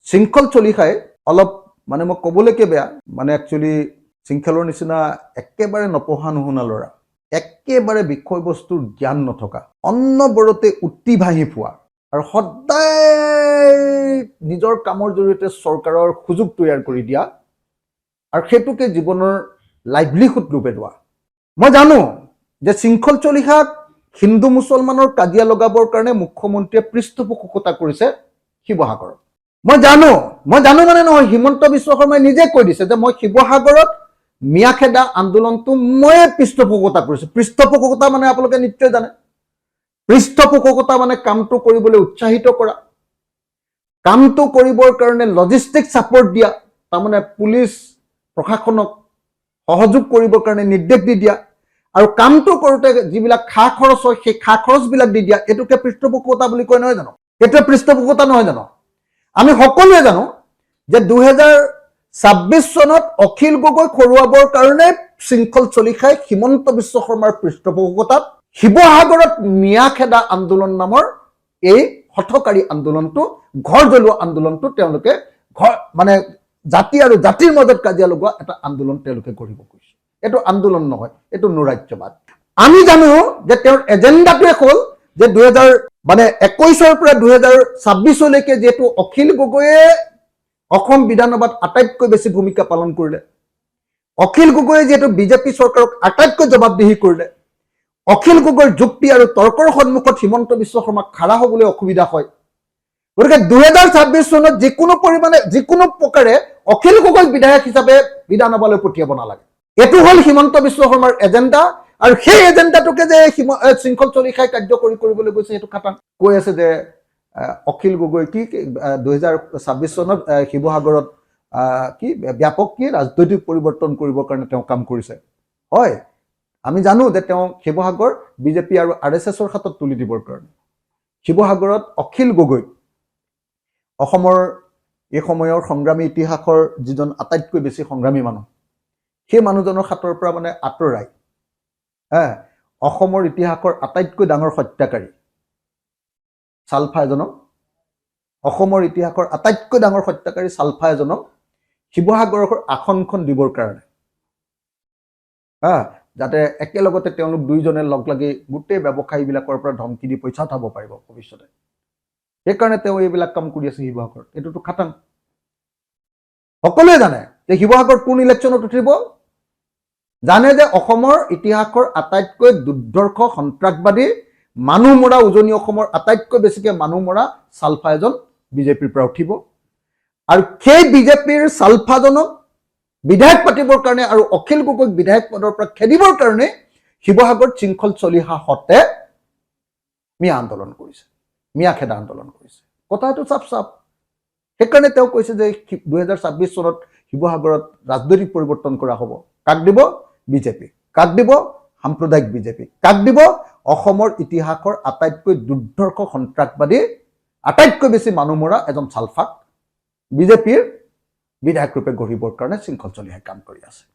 শৃংখল চলিহাই অলপ মানে মই ক'বলৈকে বেয়া মানে একচুৱেলি শৃংখলৰ নিচিনা একেবাৰে নপঢ়া নুশুনা ল'ৰা একেবাৰে বিষয়বস্তুৰ জ্ঞান নথকা অন্নবৰতে উটি ভাহি পোৱা আৰু সদায় নিজৰ কামৰ জৰিয়তে চৰকাৰৰ সুযোগ তৈয়াৰ কৰি দিয়া আৰু সেইটোকে জীৱনৰ লাইভলিহুড ৰূপে লোৱা মই জানো যে শৃংখল চলিহাক হিন্দু মুছলমানৰ কাজিয়া লগাবৰ কাৰণে মুখ্যমন্ত্ৰীয়ে পৃষ্ঠপোষকতা কৰিছে শিৱসাগৰত মই জানো মানে নহয় হিমন্ত বিশ্ব শৰ্মাই নিজে কৈ দিছে যে মই শিৱসাগৰত মিয়াখেদা আন্দোলনটো মই পৃষ্ঠপোষকতা কৰিছো পৃষ্ঠপোষকতা মানে আপোনালোকে নিশ্চয় জানে পৃষ্ঠপোষকতা মানে কামটো কৰিবলৈ উৎসাহিত কৰা কামটো কৰিবৰ কাৰণে লজিষ্টিক সাপোৰ্ট দিয়া তাৰমানে পুলিচ প্ৰশাসনক সহযোগ কৰিবৰ কাৰণে নিৰ্দেশ দি দিয়া আৰু কামটো কৰোঁতে যিবিলাক খা খৰচ হয় সেই খা খৰচবিলাক দি দিয়া এটোকে পৃষ্ঠপোষকতা বুলি কয় নহয় জানো এটা পৃষ্ঠপোষকতা নহয় জানো আমি সকলোৱে জানো যে 2026 চনত অখিল গগৈ খৰুৱাবৰ কাৰণে শৃংখল চলিহাই হিমন্ত বিশ্ব শৰ্মাৰ পৃষ্ঠপোষকতাত শিৱসাগৰত মিয়াখেদা আন্দোলন নামৰ এই হঠকাৰী আন্দোলনটো ঘৰ জ্বলোৱা আন্দোলনটো তেওঁলোকে মানে জাতি আৰু জাতিৰ মাজত কাজিয়া লগোৱা এটা আন্দোলন তেওঁলোকে কৰিব কৈছে এটো আন্দোলন নহয় এটো নৰাজ্যবাদ আমি জানো যে তেওঁৰ এজেন্ডাটোৱে হ'ল যে 2021 পৰা 2026 লৈকে যেটো অখিল গগৈয়ে অসম বিধানসভাত আটাইতকৈ বেছি ভূমিকা পালন কৰিলে অখিল গগৈয়ে যেটো বিজেপি চৰকাৰক আটাইতকৈ জবাবদিহি কৰিলে অখিল গগৈৰ যুক্তি আৰু তৰ্কৰ সন্মুখত হিমন্ত বিশ্ব শৰ্মা খাৰা হ'বলৈ অসুবিধা হয় গতিকে 2026 চনত যিকোনো পৰিমাণে যিকোনো প্ৰকাৰে অখিল গগৈ বিধায়ক হিচাপে বিধানসভালৈ পঠিয়াব নালাগে এটো হ'ল হিমন্ত বিশ্ব শৰ্মাৰ এজেন্ডা আৰু সেই এজেন্ডাটোকে যে শৃংখল চলিহাই কাৰ্যকৰী কৰিবলৈ গৈছে সেইটো খাটাং কৈ আছে যে অখিল গগৈ কি 2026 চনত শিৱসাগৰত কি ব্যাপক কি ৰাজনৈতিক পৰিৱৰ্তন কৰিবৰ কাৰণে তেওঁ কাম কৰিছে হয় আমি জানো যে তেওঁ শিৱসাগৰ বিজেপি আৰু আৰএছএছৰ হাতত তুলি দিবৰ কাৰণে শিৱসাগৰত অখিল গগৈ অসমৰ এই সময়ৰ সংগ্ৰামী ইতিহাসৰ যিজন আটাইতকৈ বেছি সংগ্ৰামী মানুহ সেই মানুহজনৰ হাতৰ পৰা মানে আঁতৰাই অসমৰ ইতিহাসৰ আটাইতকৈ ডাঙৰ হত্যাকাৰী সালফা এজনক অসমৰ ইতিহাসৰ আটাইতকৈ ডাঙৰ হত্যাকাৰী সালফা এজনক শিৱসাগৰৰ আসনখন দিবৰ কাৰণে যাতে একেলগতে তেওঁলোক দুইজনে লগ লাগি গোটেই ব্যৱসায়ীবিলাকৰ পৰা ধমকি দি পইচা উঠাব পাৰিব ভৱিষ্যতে সেইকাৰণে তেওঁ এইবিলাক কাম কৰি আছে শিৱসাগৰত এইটোতো খাটাং সকলোৱে জানে যে শিৱসাগৰত কোন ইলেকশ্যনত উঠিব জানে যে অসমৰ ইতিহাসৰ আটাইতকৈ দুৰ্ধৰ্ষ সন্ত্ৰাসবাদী মানুহ মৰা উজনি অসমৰ আটাইতকৈ বেছিকে মানুহ মৰা সালফা এজন বিজেপিৰ পৰা উঠিব আৰু সেই বিজেপিৰ সালফাজনক বিধায়ক পাতিবৰ কাৰণে আৰু অখিল গগৈক বিধায়ক পদৰ পৰা খেদিবৰ কাৰণে শিৱসাগৰত শৃংখল চলিহা হতে মিয়া আন্দোলন কৰিছে মিয়াখেদা আন্দোলন কৰিছে কথাটো চাপ সেইকাৰণে তেওঁ কৈছে যে 2026 চনত শিৱসাগৰত ৰাজনৈতিক পৰিৱৰ্তন কৰা হ'ব কাক দিব বিজেপি কাক দিব সাম্প্ৰদায়িক বিজেপি কাক দিব অসমৰ ইতিহাসৰ আটাইতকৈ দুৰ্ধৰ্ষ সন্ত্ৰাসবাদী আটাইতকৈ বেছি মানুহ মৰা এজন সালফাক বিজেপিৰ বিধায়ক ৰূপে গঢ়িবৰ কাৰণে শৃংখল চলিহাই কাম কৰি আছে